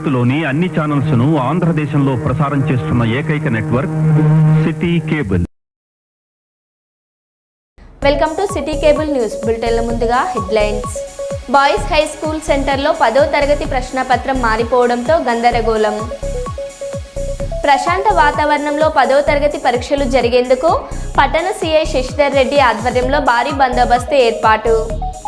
భారత్లోని అన్ని ఛానల్స్ ను ఆంధ్రదేశంలో ప్రసారం చేస్తున్న ఏకైక network city cable. Welcome to city cable news బులెటిన్ల ముందుగా హెడ్లైన్స్. బాయ్స్ హై స్కూల్ సెంటర్లో 10వ తరగతి ప్రశ్నపత్రం మారిపోవడంతో గందరగోళం. ప్రశాంత వాతావరణంలో 10వ తరగతి పరీక్షలు జరిగేందుకు పట్టణ సిఐ శశిధర్ రెడ్డి ఆధ్వర్యంలో భారీ బందోబస్తు ఏర్పాటు.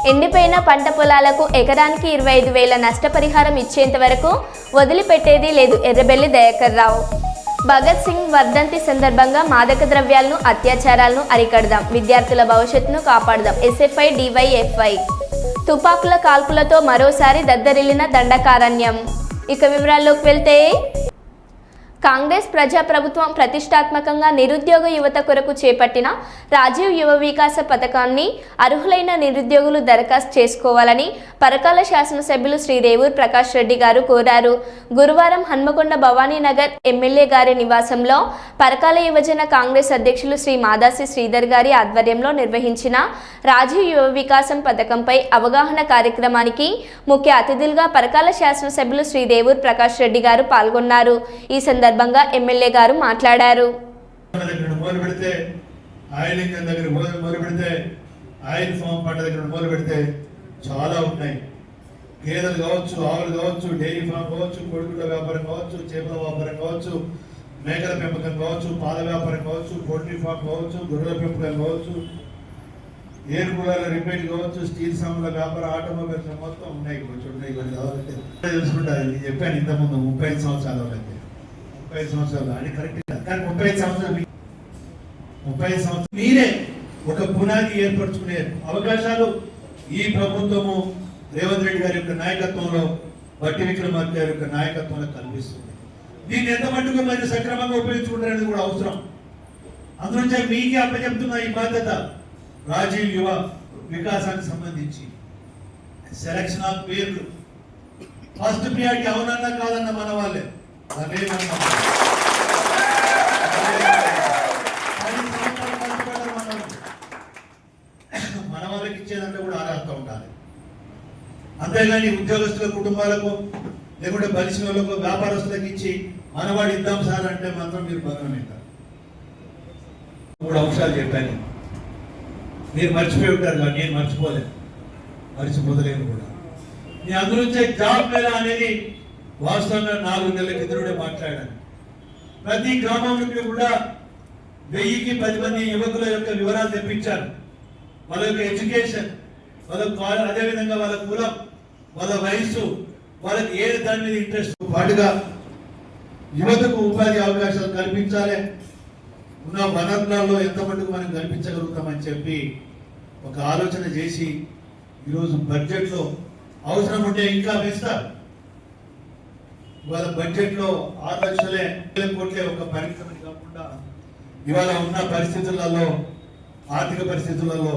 ఎండిపోయిన పంట పొలాలకు ఎకరానికి 25,000 నష్టపరిహారం ఇచ్చేంత వరకు వదిలిపెట్టేది లేదు ఎర్రబెల్లి దయాకర్ రావు. భగత్ సింగ్ వర్ధంతి సందర్భంగా మాదక ద్రవ్యాలను అత్యాచారాలను అరికడదాం, విద్యార్థుల భవిష్యత్తును కాపాడదాం ఎస్ఎఫ్ఐ డివైఎఫ్ఐ. తుపాకుల కాల్పులతో మరోసారి దద్దరిల్లిన దండకారణ్యం. ఇక వివరాల్లోకి వెళ్తే, కాంగ్రెస్ ప్రజాప్రభుత్వం ప్రతిష్టాత్మకంగా నిరుద్యోగ యువత కొరకు చేపట్టిన రాజీవ్ యువ వికాస పథకాన్ని అర్హులైన నిరుద్యోగులు దరఖాస్తు చేసుకోవాలని పరకాల శాసనసభ్యులు శ్రీ రేవూర్ ప్రకాష్ రెడ్డి గారు కోరారు. గురువారం హన్మకొండ భవానీనగర్ ఎమ్మెల్యే గారి నివాసంలో పరకాల యువజన కాంగ్రెస్ అధ్యక్షులు శ్రీ మాదాసి శ్రీధర్ గారి ఆధ్వర్యంలో నిర్వహించిన రాజీవ్ యువ వికాసం పథకంపై అవగాహన కార్యక్రమానికి ముఖ్య అతిథులుగా పరకాల శాసనసభ్యులు శ్రీ రేవూర్ ప్రకాష్ రెడ్డి గారు పాల్గొన్నారు. ఈ సందర్భంగా ఎమ్మెల్యే గారు మాట్లాడారు. చాలా ఉన్నాయి. గేదెలు కావచ్చు, ఆవులు కావచ్చు, డైరీ ఫామ్ కావచ్చు, కొడుకుల వ్యాపారం కావచ్చు, చేపల వ్యాపారం కావచ్చు, మేకల పెంపకం కావచ్చు, పాల వ్యాపారం కావచ్చు, పోల్ట్రీ ఫామ్ కావచ్చు, గొర్రెల పెంపకం కావచ్చు, ఎయిర్ కూలర్ల రిపేర్ కావచ్చు, స్టీల్ సామాన్ల వ్యాపారం, ఆటోమొబైల్స్ మొత్తం ఉన్నాయి. ఉన్నాయి కొన్ని కావాలంటే తెలుసుకుంటారు. నేను చెప్పాను ఇంతకుముందు 35 సంవత్సరాల వరకు 35 సంవత్సరాలు అని కరెక్ట్ కాదు, కానీ 35 సంవత్సరాలు మీరే ఒక పునాది ఏర్పరచుకునే అవకాశాలు ఈ ప్రభుత్వము రేవంత్ రెడ్డి గారి యొక్క నాయకత్వంలో, బట్టి విక్రమార్క గారి యొక్క నాయకత్వంలో కల్పిస్తుంది. దీన్ని ఎంత మట్టుకు మీరు సక్రమంగా ఉపయోగించుకుంటారనేది కూడా అవసరం. అందులోంచి మీకే అప్పచెప్తున్న ఈ బాధ్యత రాజీవ్ యువ వికాసానికి సంబంధించి సెలక్షన్ ఆఫ్ పేర్లు ఫస్ట్ ప్రియారిటీ అవునన్నా కాదన్న మన వాళ్ళే మన వాళ్ళకి ఇచ్చేదంటే కూడా అర్హత ఉండాలి. అంతేగాని ఉద్యోగస్తుల కుటుంబాలకు లేకుంటే బలిసిన వాళ్ళకు వ్యాపారస్తులకు ఇచ్చి మనవాడు ఇద్దాం సార్ అంటే మాత్రం మీరు భద్రం ఉంటారు. 3 అంశాలు చెప్పాను, మీరు మర్చిపోయి ఉంటారు కానీ నేను మర్చిపోలేను కూడా. నేను అందులోంచే జాబ్ మేళా అనేది వాస్తవంగా 4 నెలల కిందనే మాట్లాడాను. ప్రతి గ్రామం నుండి కూడా 1000కి 10 మంది యువకుల యొక్క వివరాలు తెప్పించారు. వాళ్ళ యొక్క ఎడ్యుకేషన్, వాళ్ళ అదేవిధంగా వాళ్ళ కులం, వాళ్ళ వయస్సు, వాళ్ళకి ఏ దాని మీద ఇంట్రెస్ట్ పాటుగా యువతకు ఉపాధి అవకాశాలు కల్పించాలి. ఉన్న వనరులలో ఎంత మటుకు మనం కల్పించగలుగుతామని చెప్పి ఒక ఆలోచన చేసి ఈరోజు బడ్జెట్లో అవసరం ఉంటే ఇంకా పెంచుతారు. ఇవాళ బడ్జెట్లో 6 లక్షలే కోట్లే ఒక పరిశ్రమని కాకుండా ఇవాళ ఉన్న పరిస్థితులలో, ఆర్థిక పరిస్థితులలో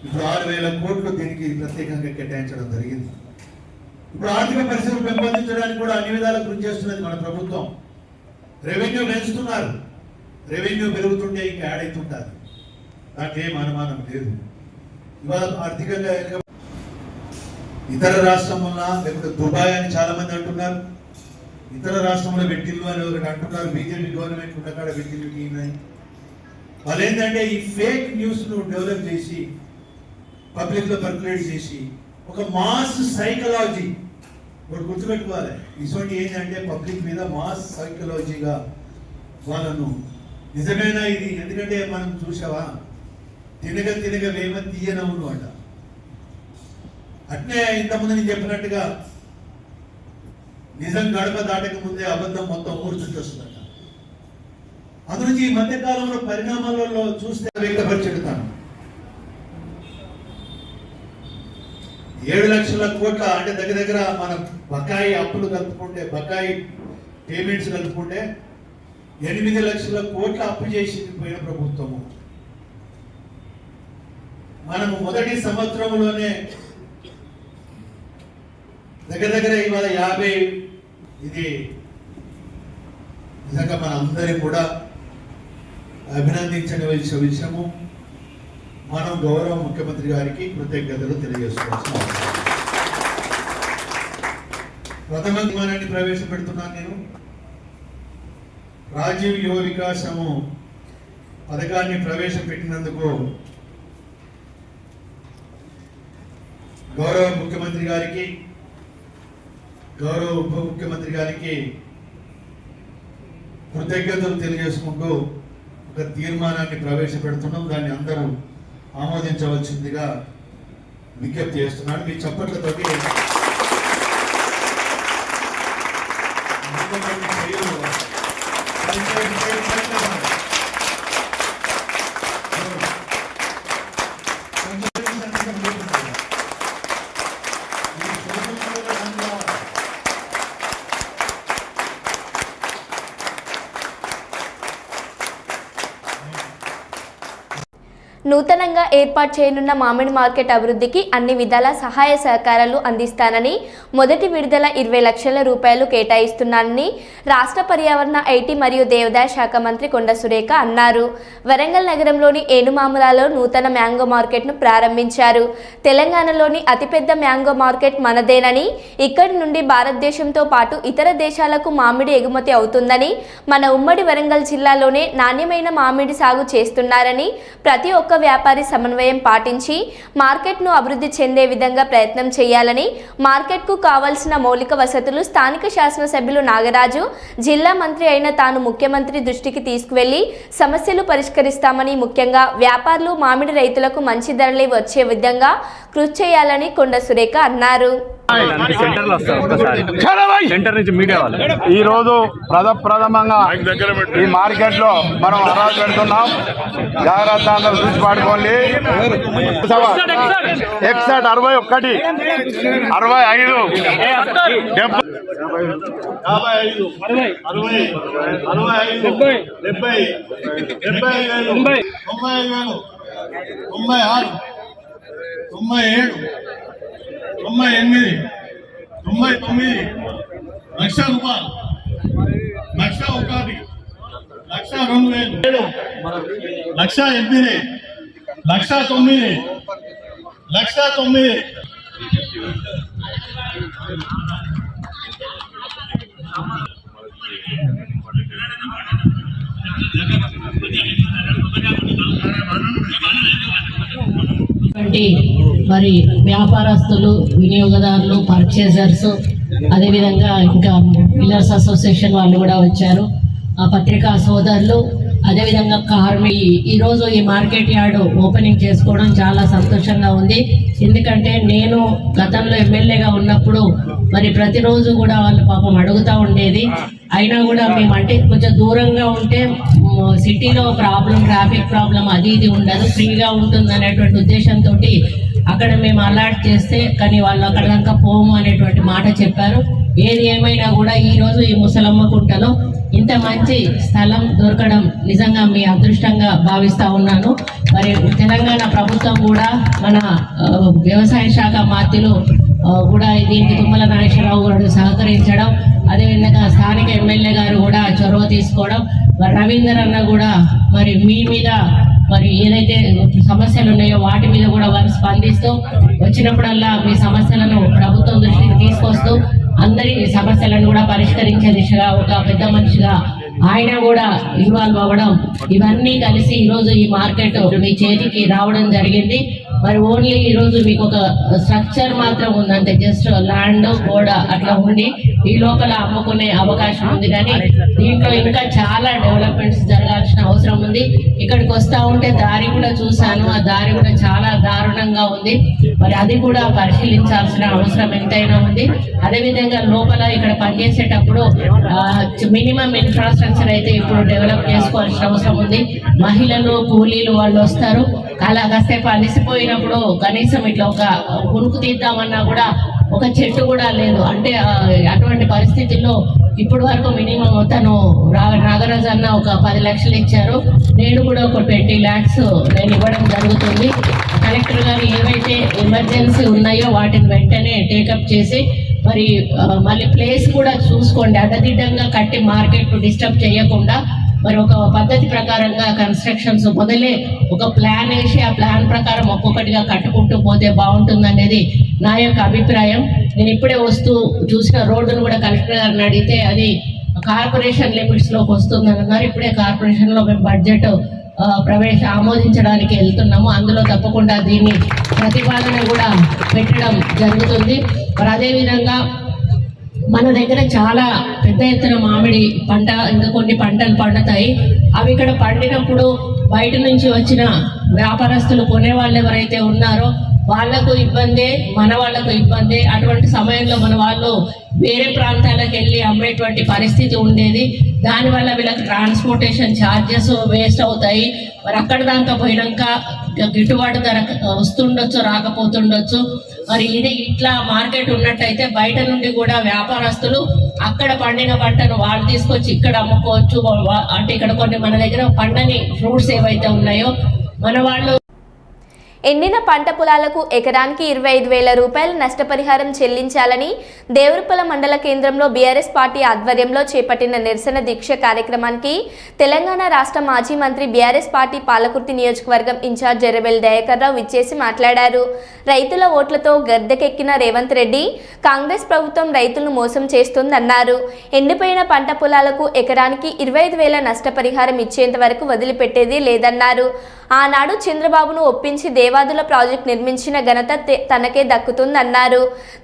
ఇప్పుడు 6,000 కోట్లు దీనికి ప్రత్యేకంగా కేటాయించడం జరిగింది. ఇప్పుడు ఆర్థిక పరిస్థితులు పెంపొందించడానికి కూడా అన్ని విధాలా కృషి చేస్తున్నది మన ప్రభుత్వం. రెవెన్యూ పెంచుతున్నారు, రెవెన్యూ పెరుగుతుంటే ఇంకా యాడ్ అవుతుంటారు, దానికి ఏం అనుమానం లేదు. ఇవాళ ఆర్థికంగా ఇతర రాష్ట్రంలో లేకపోతే దుబాయ్ అని చాలా మంది అంటున్నారు, ఇతర రాష్ట్రంలో వెట్టిల్లు అని ఒకటి అంటున్నారు. బీజేపీ గవర్నమెంట్ ఉండకాడ వెట్టిల్లు ఉన్నాయి. వాళ్ళు ఏంటంటే ఈ ఫేక్ న్యూస్ ను డెవలప్ చేసి పబ్లిక్ లో సర్క్యులేట్ చేసి ఒక మాస్ సైకలాజీ ఒకటి గుర్తుపెట్టుకోవాలి. ఇటువంటి ఏంటంటే పబ్లిక్ మీద మాస్ సైకలాజీగా వాళ్ళను నిజమేనా ఇది, ఎందుకంటే మనం చూసావా తినగ వేమ తీయనవును అంట. అట్నే ఇంతకుముందు నేను చెప్పినట్టుగా నిజం గడప దాటక ముందే అబద్ధం మొత్తం ఊరు చుట్టూ వస్తుందంట. అందునుంచి ఈ మధ్యకాలంలో పరిణామాలలో చూస్తే వ్యక్తపరిచెడతాను. 7 లక్షల కోట్ల అంటే దగ్గర మన బకాయి అప్పులు కలుపుకుంటే, బకాయి పేమెంట్స్ కలుపుకుంటే 8 లక్షల కోట్ల అప్పు చేసి పోయిన ప్రభుత్వము. మనము మొదటి సంవత్సరంలోనే దగ్గర ఇవాళ 50. ఇది నిజంగా మన అందరి కూడా అభినందించని విషయము. మనం గౌరవ ముఖ్యమంత్రి గారికి కృతజ్ఞతలు తెలియజేసుకోవాల్సిన అవసరం. ప్రథమ తీర్మానాన్ని ప్రవేశపెడుతున్నాను. నేను రాజీవ్ యువ వికాసము పథకాన్ని ప్రవేశపెట్టినందుకు గౌరవ ముఖ్యమంత్రి గారికి, గౌరవ ఉప ముఖ్యమంత్రి గారికి కృతజ్ఞతలు తెలియజేసుకుంటూ ఒక తీర్మానాన్ని ప్రవేశపెడుతున్నాం. దాన్ని అందరూ ఆమోదించవలసిందిగా విజ్ఞప్తి చేస్తున్నాను. మీ చప్పట్లతోటి నూతనంగా ఏర్పాటు చేయనున్న మామిడి మార్కెట్ అభివృద్ధికి అన్ని విధాల సహాయ సహకారాలు అందిస్తానని, మొదటి విడుదల 20 లక్షల రూపాయలు కేటాయిస్తున్నానని రాష్ట్ర పర్యావరణ, ఐటీ మరియు దేవాదాయ శాఖ మంత్రి కొండ సురేఖ అన్నారు. వరంగల్ నగరంలోని ఏనుమాములలో నూతన మ్యాంగో మార్కెట్ను ప్రారంభించారు. తెలంగాణలోని అతిపెద్ద మ్యాంగో మార్కెట్ మనదేనని, ఇక్కడి నుండి భారతదేశంతో పాటు ఇతర దేశాలకు మామిడి ఎగుమతి అవుతుందని, మన ఉమ్మడి వరంగల్ జిల్లాలోనే నాణ్యమైన మామిడి సాగు చేస్తున్నారని, ప్రతి ఒక్క వ్యాపారి సమన్వయం పాటించి మార్కెట్ను అభివృద్ధి చెందే విధంగా ప్రయత్నం చేయాలని, మార్కెట్కు కావాల్సిన మౌలిక వసతులు స్థానిక శాసనసభ్యులు నాగరాజు, జిల్లా మంత్రి అయిన తాను ముఖ్యమంత్రి దృష్టికి తీసుకువెళ్లి సమస్యలు పరిష్కరిస్తామని, ముఖ్యంగా వ్యాపారులు, మామిడి రైతులకు మంచి ధరలే వచ్చే విధంగా కృషి చేయాలని కొండ సురేఖ అన్నారు. ఈ రోజు ప్రథమంగా ఈ మార్కెట్ లో మనం అరాజు పెడుతున్నాం. జాగ్రత్త, అందరూ చూసి పాడుకోండి. 61, 61, 65, 90, 99, లక్ష రూపాయలు, 1,01, 1,02,000, 1,08, 1,09, 1,09. మరి వ్యాపారస్తులు, వినియోగదారులు, పర్చేజర్స్, అదేవిధంగా ఇంకా పిల్లర్స్ అసోసియేషన్ వాళ్ళు కూడా వచ్చారు. ఆ పత్రికా సోదరులు, అదేవిధంగా ఈరోజు ఈ మార్కెట్ యార్డ్ ఓపెనింగ్ చేసుకోవడం చాలా సంతోషంగా ఉంది. ఎందుకంటే నేను గతంలో ఎమ్మెల్యేగా ఉన్నప్పుడు మరి ప్రతిరోజు కూడా వాళ్ళు పాపం అడుగుతూ ఉండేది. అయినా కూడా మేము అంటే కొంచెం దూరంగా ఉంటే సిటీలో ట్రాఫిక్ ప్రాబ్లం అది ఇది ఉండదు, ఫ్రీగా ఉంటుంది అనేటువంటి ఉద్దేశంతో అక్కడ మేము అలాట్ చేస్తే, కానీ వాళ్ళు అక్కడ దాకా పోము అనేటువంటి మాట చెప్పారు. ఏది ఏమైనా కూడా ఈరోజు ఈ ముసలమ్మ కుంటలో ఇంత మంచి స్థలం దొరకడం నిజంగా మీ అదృష్టంగా భావిస్తూ ఉన్నాను. మరి తెలంగాణ ప్రభుత్వం కూడా మన వ్యవసాయ శాఖ మంత్రులు కూడా దీనికి తుమ్మల నాగేశ్వరరావు గారు సహకరించడం, అదేవిధంగా స్థానిక ఎమ్మెల్యే గారు కూడా చొరవ తీసుకోవడం, మరి రవీందర్ అన్న కూడా మరి మీ మీద మరి ఏదైతే సమస్యలు ఉన్నాయో వాటి మీద కూడా వారు స్పందిస్తూ వచ్చినప్పుడల్లా మీ సమస్యలను ప్రభుత్వం దృష్టికి తీసుకొస్తూ అందరి సమస్యలను కూడా పరిష్కరించే దిశగా ఒక పెద్ద మనిషిగా ఆయన కూడా ఇన్వాల్వ్ అవ్వడం, ఇవన్నీ కలిసి ఈరోజు ఈ మార్కెట్ మీ చేతికి రావడం జరిగింది. మరి ఓన్లీ ఈరోజు మీకు ఒక స్ట్రక్చర్ మాత్రం ఉందంటే జస్ట్ ల్యాండ్ కూడా అట్లా ఉండి ఈ లోపల అమ్ముకునే అవకాశం ఉంది. కానీ దీంట్లో ఇంకా చాలా డెవలప్మెంట్స్ జరగాల్సిన అవసరం ఉంది. ఇక్కడికి వస్తూ ఉంటే దారి కూడా చూశాను, ఆ దారి కూడా చాలా దారుణంగా ఉంది. మరి అది కూడా పరిశీలించాల్సిన అవసరం ఎంతైనా ఉంది. అదేవిధంగా లోపల ఇక్కడ పనిచేసేటప్పుడు మినిమం ఇన్ఫ్రాస్ట్రక్చర్ అయితే ఇప్పుడు డెవలప్ చేసుకోవాల్సిన అవసరం ఉంది. మహిళలు, కూలీలు వాళ్ళు వస్తారు, అలా కాసేపు అలసిపోయినప్పుడు కనీసం ఇట్లా ఒక కునుకు తీద్దామన్నా కూడా ఒక చెట్టు కూడా లేదు. అంటే అటువంటి పరిస్థితుల్లో ఇప్పటి వరకు మినిమం తను నాగరాజు అన్న ఒక 10 లక్షలు ఇచ్చారు, నేను కూడా ఒక 20 lakhs నేను ఇవ్వడం జరుగుతుంది. కలెక్టర్ గారు ఏవైతే ఎమర్జెన్సీ ఉన్నాయో వాటిని వెంటనే టేకప్ చేసి మరి మళ్ళీ ప్లేస్ కూడా చూసుకోండి, అడ్డదిడ్డంగా కట్టి మార్కెట్ డిస్టర్బ్ చేయకుండా మరి ఒక పద్ధతి ప్రకారంగా కన్స్ట్రక్షన్స్ మొదలే ఒక ప్లాన్ వేసి ఆ ప్లాన్ ప్రకారం ఒక్కొక్కటిగా కట్టుకుంటూ పోతే బాగుంటుంది అనేది నా యొక్క అభిప్రాయం. నేను ఇప్పుడే వస్తూ చూసిన రోడ్డును కూడా కలెక్టర్ గారిని అడిగితే అది కార్పొరేషన్ లిమిట్స్లోకి వస్తుందని అన్నారు. ఇప్పుడే కార్పొరేషన్లో మేము బడ్జెట్ ఆమోదించడానికి వెళ్తున్నాము. అందులో తప్పకుండా దీన్ని ప్రతిపాదన కూడా పెట్టడం జరుగుతుంది. మరి అదేవిధంగా మన దగ్గర చాలా పెద్ద ఎత్తున మామిడి పంట, ఇంకా కొన్ని పంటలు పండుతాయి. అవి ఇక్కడ పండినప్పుడు బయట నుంచి వచ్చిన వ్యాపారస్తులు కొనే వాళ్ళు ఎవరైతే ఉన్నారో వాళ్లకు ఇబ్బందే, మన వాళ్లకు ఇబ్బందే. అటువంటి సమయంలో మన వాళ్ళు వేరే ప్రాంతాలకు వెళ్ళి అమ్మేటువంటి పరిస్థితి ఉండేది. దానివల్ల వీళ్ళకి ట్రాన్స్పోర్టేషన్ ఛార్జెస్ వేస్ట్ అవుతాయి. మరి అక్కడ దాకా పోయినాక గిట్టుబాటు ధర వస్తుండొచ్చు, రాకపోతుండొచ్చు. మరి ఇది ఇట్లా మార్కెట్ ఉన్నట్టయితే బయట నుండి కూడా వ్యాపారస్తులు అక్కడ పండిన పంటను వాళ్ళు తీసుకొచ్చి ఇక్కడ అమ్ముకోవచ్చు. అంటే ఇక్కడ కొన్ని మన దగ్గర పండని ఫ్రూట్స్ ఏవైతే ఉన్నాయో మన వాళ్ళు ఎండిన పంట పొలాలకు ఎకరానికి 25,000 రూపాయల నష్టపరిహారం చెల్లించాలని దేవరపల్లి మండల కేంద్రంలో బీఆర్ఎస్ పార్టీ ఆధ్వర్యంలో చేపట్టిన నిరసన దీక్ష కార్యక్రమానికి తెలంగాణ రాష్ట్ర మాజీ మంత్రి బీఆర్ఎస్ పార్టీ పాలకుర్తి నియోజకవర్గం ఇన్ఛార్జ్ ఎర్రబెల్లి దయాకర్ రావు విచ్చేసి మాట్లాడారు. రైతుల ఓట్లతో గద్దెకెక్కిన రేవంత్ రెడ్డి కాంగ్రెస్ ప్రభుత్వం రైతులను మోసం చేస్తోందన్నారు. ఎండిపోయిన పంట పొలాలకు ఎకరానికి 25,000 నష్టపరిహారం ఇచ్చేంత వరకు వదిలిపెట్టేది లేదన్నారు. ఆనాడు చంద్రబాబును ఒప్పించి దేవాదుల ప్రాజెక్టు నిర్మించిన ఘనత తనకే దక్కుతుందన్నారు.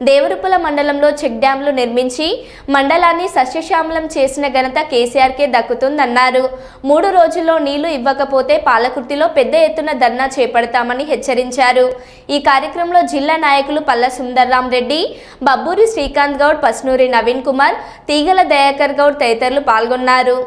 దేవరపల్లి మండలంలో చెక్ డ్యాంలు నిర్మించి మండలాన్ని సస్యశ్యామలం చేసిన ఘనత కేసీఆర్కే దక్కుతుందన్నారు. 3 రోజుల్లో నీళ్లు ఇవ్వకపోతే పాలకుర్తిలో పెద్ద ఎత్తున ధర్నా చేపడతామని హెచ్చరించారు. ఈ కార్యక్రమంలో జిల్లా నాయకులు పల్ల సుందర్రాం రెడ్డి, బబ్బూరి శ్రీకాంత్ గౌడ్, పస్నూరి నవీన్ కుమార్, తీగల దయాకర్ గౌడ్ తదితరులు పాల్గొన్నారు.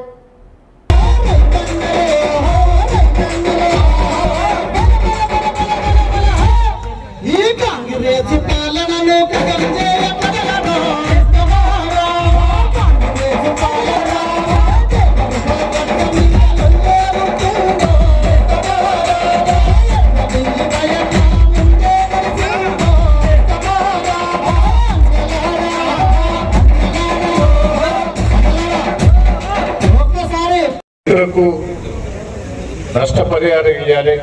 నష్టపరిహారం ఇవ్వాలి,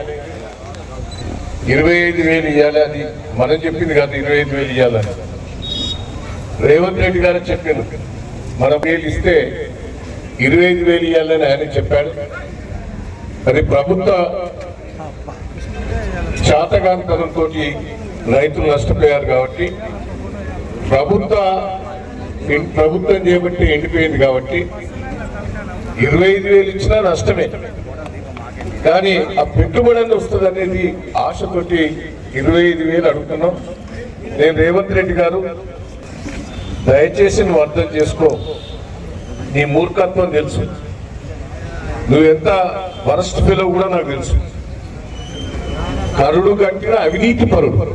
25,000 ఇవ్వాలి. అది మనం చెప్పింది కాదు, 25,000 ఇవ్వాలని రేవంత్ రెడ్డి గారు చెప్పింది. మనం ఇస్తే 25,000 ఇవ్వాలని ఆయన చెప్పాడు. అది ప్రభుత్వ శాతకాంతరంతో రైతులు నష్టపోయారు కాబట్టి ప్రభుత్వం చేపట్టి ఎండిపోయింది కాబట్టి 25,000 ఇచ్చినా నష్టమే. కానీ ఆ పెట్టుబడి వస్తుంది అనేది ఆశతోటి 25,000 అడుగుతున్నాం. నేను రేవంత్ రెడ్డి గారు, దయచేసి నువ్వు అర్థం చేసుకో. నీ మూర్ఖత్వం తెలుసు, నువ్వు ఎంత వరస్ట్ ఫెలో కూడా నాకు తెలుసు. కరుడు కట్టిన అవినీతి పరుడు.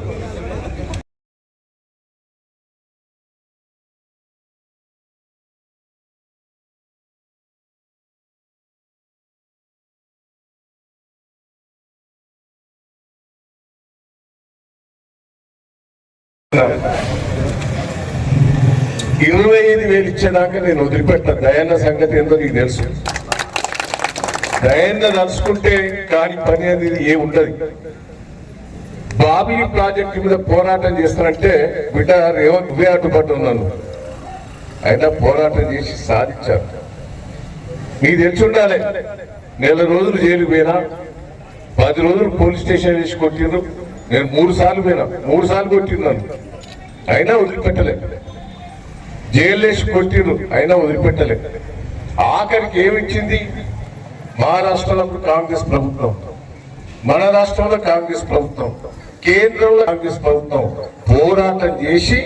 $25,000 ఇచ్చేదాకా నేను వదిలిపెట్టా. దయన్న సంగతి ఏందో నీకు తెలుసు. దయన్న తలుచుకుంటే కాని పని అనేది ఏముండదు. బాబీ ప్రాజెక్టు మీద పోరాటం చేస్తానంటే బిడ్డ రేవంత్ నువ్వే అడ్డుపట్టు ఉన్నాను. అయినా పోరాటం చేసి సాధించారు. నీకు తెలిసి ఉండాలి. 4 రోజులు జైలు పోయినా, 10 రోజులు పోలీస్ స్టేషన్ వేసి కొట్టిండ్రు. నేను 3 సార్లు పోయినా, 3 సార్లు కొట్టిన్నాను. అయినా వదిలిపెట్టలే. జైలు వేసి కొట్టిండ్రు, అయినా వదిలిపెట్టలే. ఆఖరికి ఏమిచ్చింది? మహారాష్ట్రలో కాంగ్రెస్ ప్రభుత్వం, మన రాష్ట్రంలో కాంగ్రెస్ ప్రభుత్వం, కేంద్రంలో కాంగ్రెస్ ప్రభుత్వం పోరాటం చేసి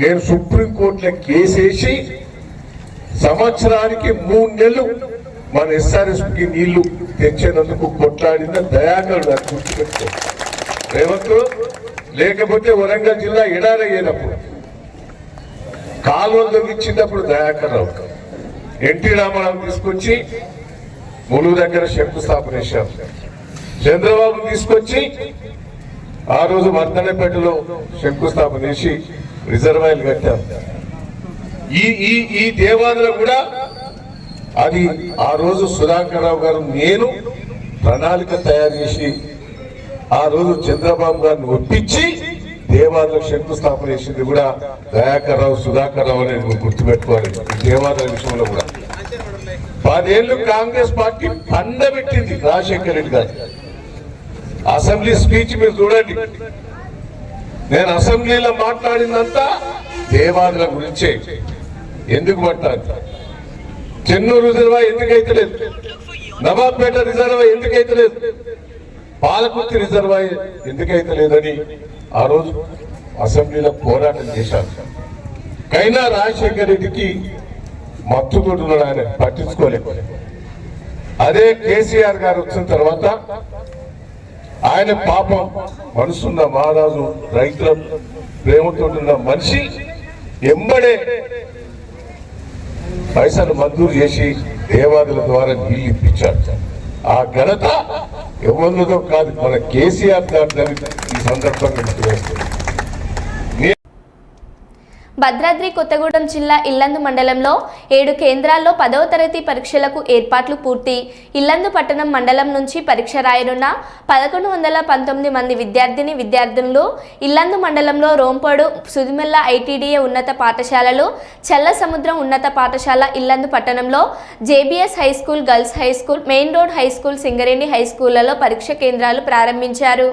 నేను సుప్రీంకోర్టులో కేసేసి సంవత్సరానికి 3 నెలలు మన ఎస్ఆర్ఎస్కి నీళ్లు తెచ్చేందుకు కొట్లాడిన దయాకర్ గారు గుర్తుపెట్టుకో. రేవంత్ లేకపోతే వరంగల్ జిల్లా ఎడారయ్యేటప్పుడు కాలువలు దొరికిచ్చినప్పుడు దయాకర్ రావు, ఎన్టీ రామారావు తీసుకొచ్చి ములుగు దగ్గర శంకుస్థాపన చేశారు. చంద్రబాబు తీసుకొచ్చి ఆ రోజు వర్ధనపేటలో శంకుస్థాపన చేసి రిజర్వాయర్లు కట్టారు. ఈ దేవాలయం కూడా అది ఆ రోజు సుధాకర్ రావు గారు నేను ప్రణాళిక తయారు చేసి ఆ రోజు చంద్రబాబు గారిని ఒప్పించి దేవాలయాలకు శంకుస్థాపన చేసింది కూడా దయాకర్ రావు, సుధాకర్ రావు అనేది మీరు గుర్తుపెట్టుకోవాలి. ఈ దేవాలయాల విషయంలో కూడా 10 ఏళ్ళు కాంగ్రెస్ పార్టీ పండబెట్టింది రాజశేఖర రెడ్డి గారు. అసెంబ్లీ స్పీచ్ మీరు చూడండి, నేను అసెంబ్లీలో మాట్లాడిందంతా దేవాలయాల గురించే. ఎందుకు పట్టాలి? చెన్నూరు రిజర్వాయర్ ఎందుకైతే లేదు, నవాబ్పేట రిజర్వాయర్ ఎందుకైతే లేదు, పాలకుర్తి రిజర్వాయర్ ఎందుకైతే లేదని ఆ రోజు అసెంబ్లీలో పోరాటం చేశారు. కైనా రాజశేఖర రెడ్డికి మత్తుకుంటున్నాడు, ఆయన పట్టించుకోలేదు. అదే కేసీఆర్ గారు వచ్చిన తర్వాత ఆయన పాపం మనసున్న మహారాజు, రైతుల ప్రేమతో ఉన్న మనిషి ఎంబడే పైసలు మంజూరు చేసి దేవాదుల ద్వారా నీళ్లు ఇప్పించాడు. ఆ ఘనత ఎవరిదో కాదు, మన కేసీఆర్ గారిని ఈ సందర్భంగా గుర్తువేస్తుంది. భద్రాద్రి కొత్తగూడెం జిల్లా ఇల్లందు మండలంలో 7 కేంద్రాల్లో 10వ తరగతి పరీక్షలకు ఏర్పాట్లు పూర్తి. ఇల్లందు పట్టణం మండలం నుంచి పరీక్ష రాయనున్న 1119 మంది విద్యార్థులు ఇల్లందు మండలంలో రోంపాడు, సుదిమెల్ల ఐటీడీఏ ఉన్నత పాఠశాలలు, చల్ల సముద్రం ఉన్నత పాఠశాల, ఇల్లందు పట్టణంలో JBS high school, girls high school, main road high school, Singareni high స్కూళ్లలో పరీక్ష కేంద్రాలు ప్రారంభించారు.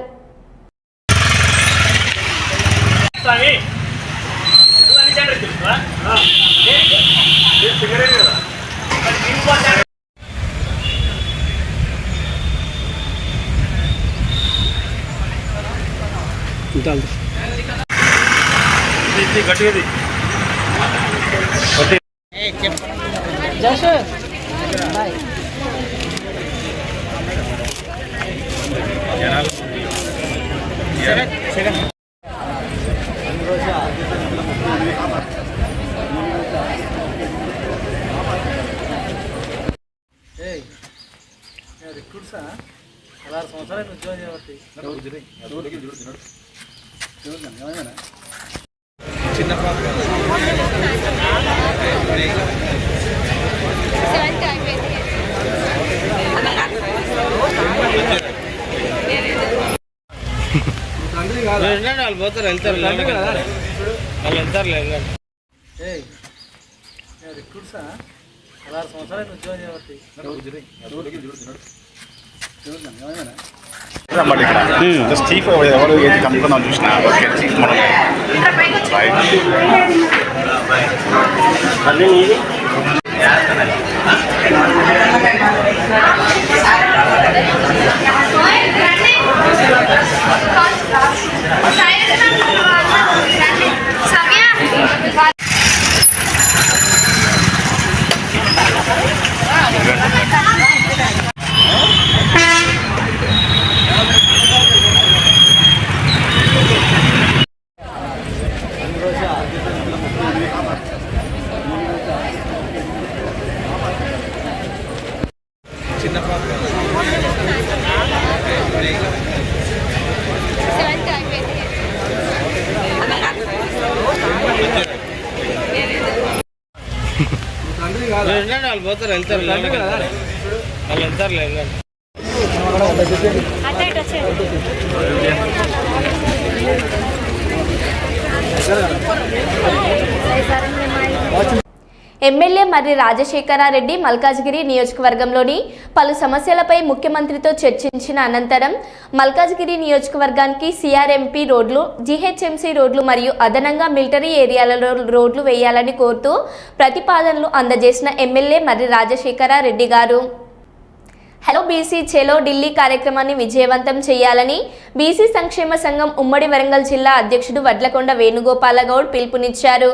జస్ట్ చీఫ్ ఎవరు ఏది కనుక్కున్నాం చూసిన ఓకే చీఫ్ మనం ఎమ్మెల్యే మర్రి రాజశేఖరారెడ్డి మల్కాజ్గిరి నియోజకవర్గంలోని పలు సమస్యలపై ముఖ్యమంత్రితో చర్చించిన అనంతరం మల్కాజ్గిరి నియోజకవర్గానికి సిఆర్ఎంపీ రోడ్లు, జీహెచ్ఎంసీ రోడ్లు మరియు అదనంగా మిలిటరీ ఏరియాలలో రోడ్లు వేయాలని కోరుతూ ప్రతిపాదనలు అందజేసిన ఎమ్మెల్యే మర్రి రాజశేఖరారెడ్డి గారు హలో బీసీ చెలో ఢిల్లీ కార్యక్రమాన్ని విజయవంతం చేయాలని బీసీ సంక్షేమ సంఘం ఉమ్మడి వరంగల్ జిల్లా అధ్యక్షుడు వడ్లకొండ వేణుగోపాలగౌడ్ పిలుపునిచ్చారు.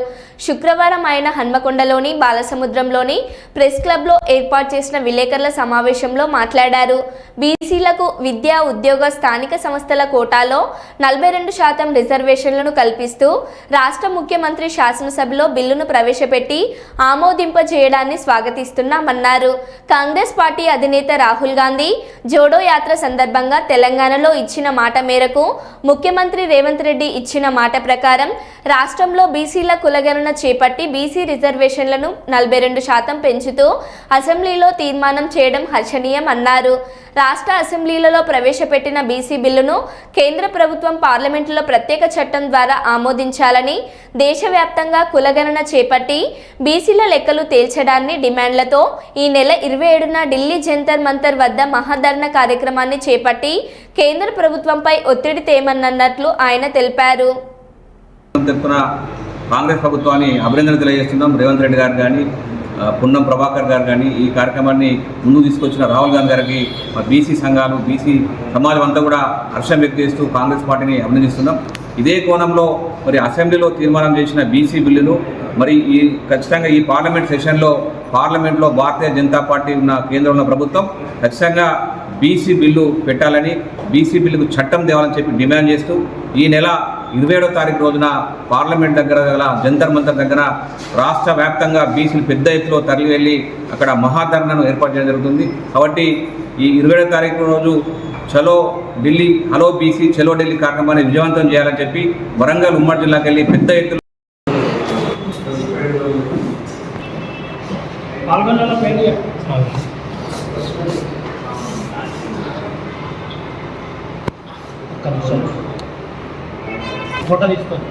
శుక్రవారం ఆయన హన్మకొండలోని బాలసముద్రంలోని ప్రెస్ క్లబ్లో ఏర్పాటు చేసిన విలేకరుల సమావేశంలో మాట్లాడారు. బీసీలకు విద్యా, ఉద్యోగ, స్థానిక సంస్థల కోటాలో 42% రిజర్వేషన్లను కల్పిస్తూ రాష్ట్ర ముఖ్యమంత్రి శాసనసభలో బిల్లును ప్రవేశపెట్టి ఆమోదింపజేయడాన్ని స్వాగతిస్తున్నామన్నారు. కాంగ్రెస్ పార్టీ అధినేత రాహుల్ గాంధీ జోడో యాత్ర సందర్భంగా తెలంగాణలో ఇచ్చిన మాట మేరకు ముఖ్యమంత్రి రేవంత్ రెడ్డి ఇచ్చిన మాట ప్రకారం రాష్ట్రంలో బీసీల కులగణన చేపట్టి బీసీ రిజర్వేషన్లను 42% పెంచుతూ అసెంబ్లీలో తీర్మానం చేయడం హర్షణీయం అన్నారు. రాష్ట్ర అసెంబ్లీలలో ప్రవేశపెట్టిన బీసీ బిల్లును కేంద్ర ప్రభుత్వం పార్లమెంటులో ప్రత్యేక చట్టం ద్వారా ఆమోదించాలని దేశవ్యాప్తంగా కులగణన చేపట్టి బీసీల లెక్కలు తేల్చడాన్ని డిమాండ్లతో ఈ నెల 27న ఢిల్లీ జంతర్ మంతర్ వద్ద మహాధర్నా కార్యక్రమాన్ని చేపట్టి కేంద్ర ప్రభుత్వంపై ఒత్తిడి తేమన్నట్లు ఆయన తెలిపారు. కాంగ్రెస్ ప్రభుత్వాన్ని అభినందన తెలియజేస్తున్నాం. రేవంత్ రెడ్డి గారు కానీ, పున్నం ప్రభాకర్ గారు కానీ ఈ కార్యక్రమాన్ని ముందుకు తీసుకొచ్చిన రాహుల్ గాంధీ గారికి బీసీ సంఘాలు, బీసీ సమాజం అంతా కూడా హర్షం వ్యక్తం చేస్తూ కాంగ్రెస్ పార్టీని అభినందిస్తున్నాం. ఇదే కోణంలో మరి అసెంబ్లీలో తీర్మానం చేసిన బీసీ బిల్లును మరి ఖచ్చితంగా ఈ పార్లమెంట్ సెషన్లో పార్లమెంట్లో భారతీయ జనతా పార్టీ ఉన్న కేంద్రంలో ప్రభుత్వం ఖచ్చితంగా బీసీ బిల్లు పెట్టాలని, బీసీ బిల్లుకు చట్టం తేవాలని చెప్పి డిమాండ్ చేస్తూ ఈ నెల 27వ తారీఖు రోజున పార్లమెంట్ దగ్గర గల జంతర్ మంతర్ దగ్గర రాష్ట్ర వ్యాప్తంగా బీసీలు పెద్ద ఎత్తులో తరలి వెళ్ళి అక్కడ మహాధర్నాను ఏర్పాటు చేయడం జరుగుతుంది. కాబట్టి ఈ 27వ తారీఖు రోజు చలో ఢిల్లీ, హలో బీసీ, చలో ఢిల్లీ కార్యక్రమాన్ని విజయవంతం చేయాలని చెప్పి వరంగల్ ఉమ్మడి జిల్లాకి వెళ్ళి పెద్ద ఎత్తులో ఫోటో తీసుకోండి.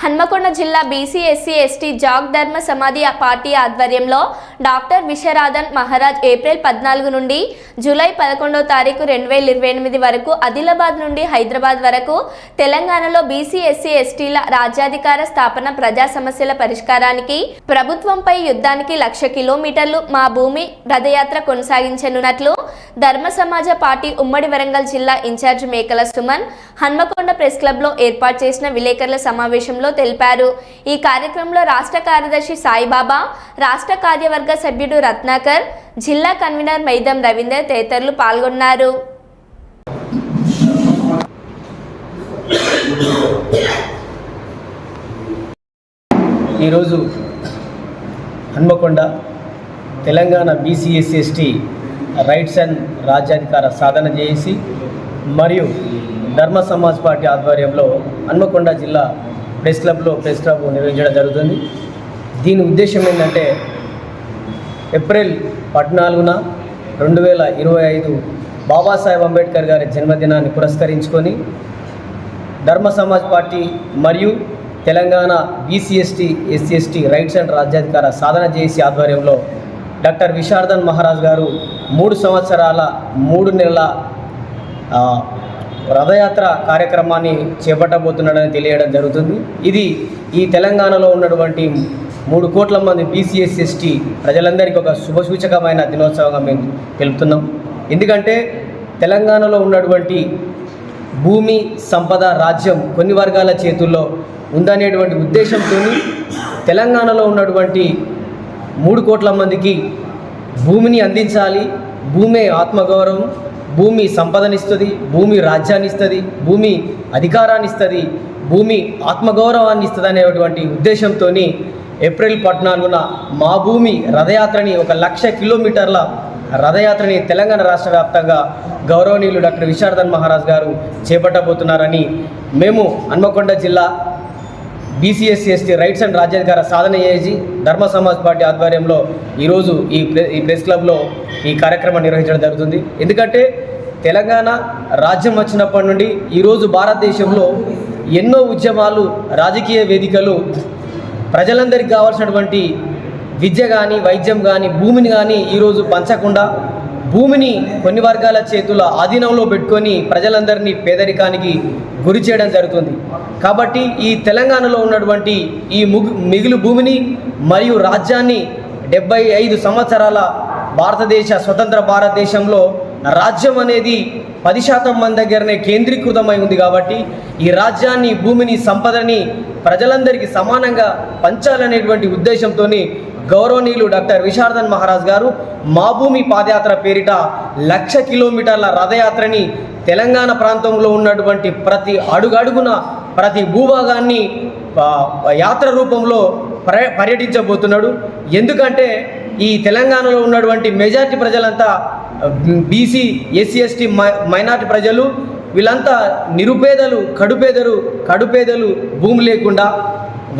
హన్మకొండ జిల్లా బీసీ ఎస్సీ ఎస్టీ జాగ్ ధర్మ సమాధి పార్టీ ఆధ్వర్యంలో డాక్టర్ విశ్వరాధన్ మహారాజ్ ఏప్రిల్ 14 నుండి జూలై 11వ తారీఖు 2028 వరకు ఆదిలాబాద్ నుండి హైదరాబాద్ వరకు తెలంగాణలో బీసీ ఎస్సీ ఎస్టీల రాజ్యాధికార స్థాపన, ప్రజా సమస్యల పరిష్కారానికి, ప్రభుత్వంపై యుద్ధానికి 1,00,000 కిలోమీటర్లు మా భూమి రథయాత్ర కొనసాగించనున్నట్లు ధర్మ సమాజ పార్టీ ఉమ్మడి వరంగల్ జిల్లా ఇన్ఛార్జ్ మేకల సుమన్ హన్మకొండ ప్రెస్ క్లబ్లో ఏర్పాటు చేసిన విలేకరుల సమావేశంలో తెలిపారు. ఈ కార్యక్రమంలో రాష్ట్ర కార్యదర్శి సాయిబాబా, రాష్ట్ర కార్యవర్గ సభ్యుడు రత్నాకర్, జిల్లా కన్వీనర్ మైదం రవీందర్ తదితరులు పాల్గొన్నారు. ఈరోజు Hanamkonda Telangana BC SC ST rights and రాజ్యాధికార సాధన చేసి మరియు ధర్మ సమాజ్ పార్టీ ఆధ్వర్యంలో హన్మకొండ జిల్లా ప్రెస్ క్లబ్ నిర్వహించడం జరుగుతుంది. దీని ఉద్దేశం ఏంటంటే ఏప్రిల్ 14న 2025 బాబాసాహెబ్ అంబేద్కర్ గారి జన్మదినాన్ని పురస్కరించుకొని ధర్మ సమాజ్ పార్టీ మరియు Telangana BC ST SC ST rights and రాజ్యాధికార సాధన చేసి ఆధ్వర్యంలో డాక్టర్ విశ్వరాధన్ మహారాజ్ గారు 3 సంవత్సరాల 3 నెలల రథయాత్ర కార్యక్రమాన్ని చేపట్టబోతున్నాడని తెలియడం జరుగుతుంది. ఇది ఈ తెలంగాణలో ఉన్నటువంటి 3 కోట్ల మంది బీసీఎస్ ఎస్టీ ప్రజలందరికీ ఒక శుభసూచకమైన దినోత్సవంగా మేము తెలుపుతున్నాం. ఎందుకంటే తెలంగాణలో ఉన్నటువంటి భూమి, సంపద, రాజ్యం కొన్ని వర్గాల చేతుల్లో ఉందనేటువంటి ఉద్దేశంతో తెలంగాణలో ఉన్నటువంటి 3 కోట్ల మందికి భూమిని అందించాలి. భూమే ఆత్మగౌరవం, భూమి సంపదనిస్తుంది, భూమి రాజ్యాన్ని ఇస్తుంది, భూమి అధికారాన్ని ఇస్తుంది, భూమి ఆత్మగౌరవాన్ని ఇస్తుంది అనేటువంటి ఉద్దేశంతో ఏప్రిల్ 14న మా భూమి రథయాత్రని 1,00,000 కిలోమీటర్ల రథయాత్రని తెలంగాణ రాష్ట్ర వ్యాప్తంగా గౌరవనీయులు డాక్టర్ విశ్వరాధన్ మహారాజ్ గారు చేపట్టబోతున్నారని మేము హన్మకొండ జిల్లా బీసీఎస్సీ ఎస్టీ రైట్స్ అండ్ రాజ్యాధికార సాధన చేసి ధర్మ సమాజ్ పార్టీ ఆధ్వర్యంలో ఈరోజు ఈ ప్రెస్ క్లబ్లో ఈ కార్యక్రమం నిర్వహించడం జరుగుతుంది. ఎందుకంటే తెలంగాణ రాజ్యం వచ్చినప్పటి నుండి ఈరోజు భారతదేశంలో ఎన్నో ఉద్యమాలు, రాజకీయ వేదికలు ప్రజలందరికీ కావాల్సినటువంటి విద్య కానీ, వైద్యం కానీ, భూమిని కానీ ఈరోజు పంచకుండా భూమిని కొన్ని వర్గాల చేతుల ఆధీనంలో పెట్టుకొని ప్రజలందరినీ పేదరికానికి గురి చేయడం జరుగుతుంది. కాబట్టి ఈ తెలంగాణలో ఉన్నటువంటి ఈ మిగులు భూమిని మరియు రాజ్యాన్ని 75 సంవత్సరాల స్వతంత్ర భారతదేశంలో రాజ్యం అనేది 10% మంది దగ్గరనే కేంద్రీకృతమై ఉంది. కాబట్టి ఈ రాజ్యాన్ని, భూమిని, సంపదని ప్రజలందరికీ సమానంగా పంచాలనేటువంటి ఉద్దేశంతో గౌరవనీయులు డాక్టర్ విశ్వరాధన్ మహారాజ్ గారు మా భూమి పాదయాత్ర పేరిట 1,00,000 కిలోమీటర్ల రథయాత్రని తెలంగాణ ప్రాంతంలో ఉన్నటువంటి ప్రతి అడుగడుగున ప్రతి భూభాగాన్ని యాత్ర రూపంలో పర్యటించబోతున్నాడు. ఎందుకంటే ఈ తెలంగాణలో ఉన్నటువంటి మెజారిటీ ప్రజలంతా బీసీ, ఎస్సీ, ఎస్టీ మైనారిటీ ప్రజలు వీళ్ళంతా నిరుపేదలు, కడుపేదలు భూమి లేకుండా,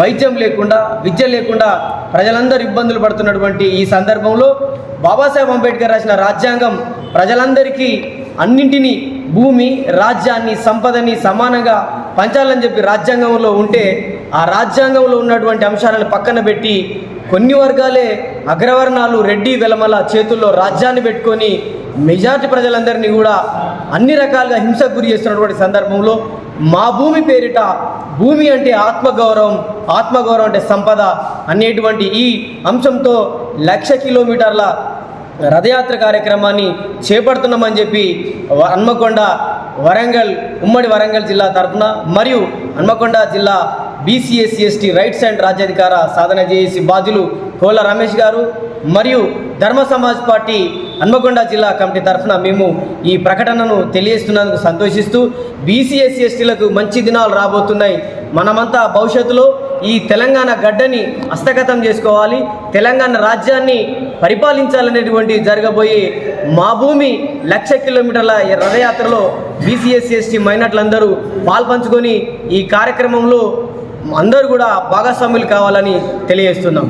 వైద్యం లేకుండా, విద్య లేకుండా ప్రజలందరూ ఇబ్బందులు పడుతున్నటువంటి ఈ సందర్భంలో బాబాసాహెబ్ అంబేద్కర్ రాసిన రాజ్యాంగం ప్రజలందరికీ అన్నింటినీ, భూమి, రాజ్యాన్ని, సంపదని సమానంగా పంచాలని చెప్పి రాజ్యాంగంలో ఉంటే, ఆ రాజ్యాంగంలో ఉన్నటువంటి అంశాలను పక్కన పెట్టి కొన్ని వర్గాలే, అగ్రవర్ణాలు, రెడ్డి వెలమల చేతుల్లో రాజ్యాన్ని పెట్టుకొని మెజార్టీ ప్రజలందరినీ కూడా అన్ని రకాలుగా హింసకు గురి చేస్తున్నటువంటి సందర్భంలో మా భూమి పేరిట, భూమి అంటే ఆత్మగౌరవం, ఆత్మగౌరవం అంటే సంపద అనేటువంటి ఈ అంశంతో 1,00,000 కిలోమీటర్ల రథయాత్ర కార్యక్రమాన్ని చేపడుతున్నామని చెప్పి హన్మకొండ, వరంగల్, ఉమ్మడి వరంగల్ జిల్లా తరఫున మరియు హన్మకొండ జిల్లా BCSC/ST రైట్స్ అండ్ రాజ్యాధికార సాధన జేఏసీ బాధ్యులు కోల రమేష్ గారు మరియు ధర్మ సమాజ్ పార్టీ హన్మకొండ జిల్లా కమిటీ తరఫున మేము ఈ ప్రకటనను తెలియజేస్తున్నందుకు సంతోషిస్తూ, BCSC/STలకు మంచి దినాలు రాబోతున్నాయి. మనమంతా భవిష్యత్తులో ఈ తెలంగాణ గడ్డని హస్తగతం చేసుకోవాలి, తెలంగాణ రాజ్యాన్ని పరిపాలించాలనేటువంటి జరగబోయే మా భూమి 1,00,000 కిలోమీటర్ల రథయాత్రలో BCSC/ST మైనార్టీలందరూ పాల్పంచుకొని ఈ కార్యక్రమంలో అందరూ కూడా భాగస్వాములు కావాలని తెలియజేస్తున్నాం.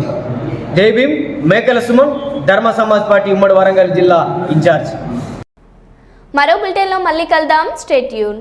జై భీమ్. మేకల సుమన్, ధర్మ సమాజ్ పార్టీ ఉమ్మడి వరంగల్ జిల్లా ఇన్ఛార్జ్. మరో బులెటిన్లో మళ్ళీ కలుద్దాం. Stay tune.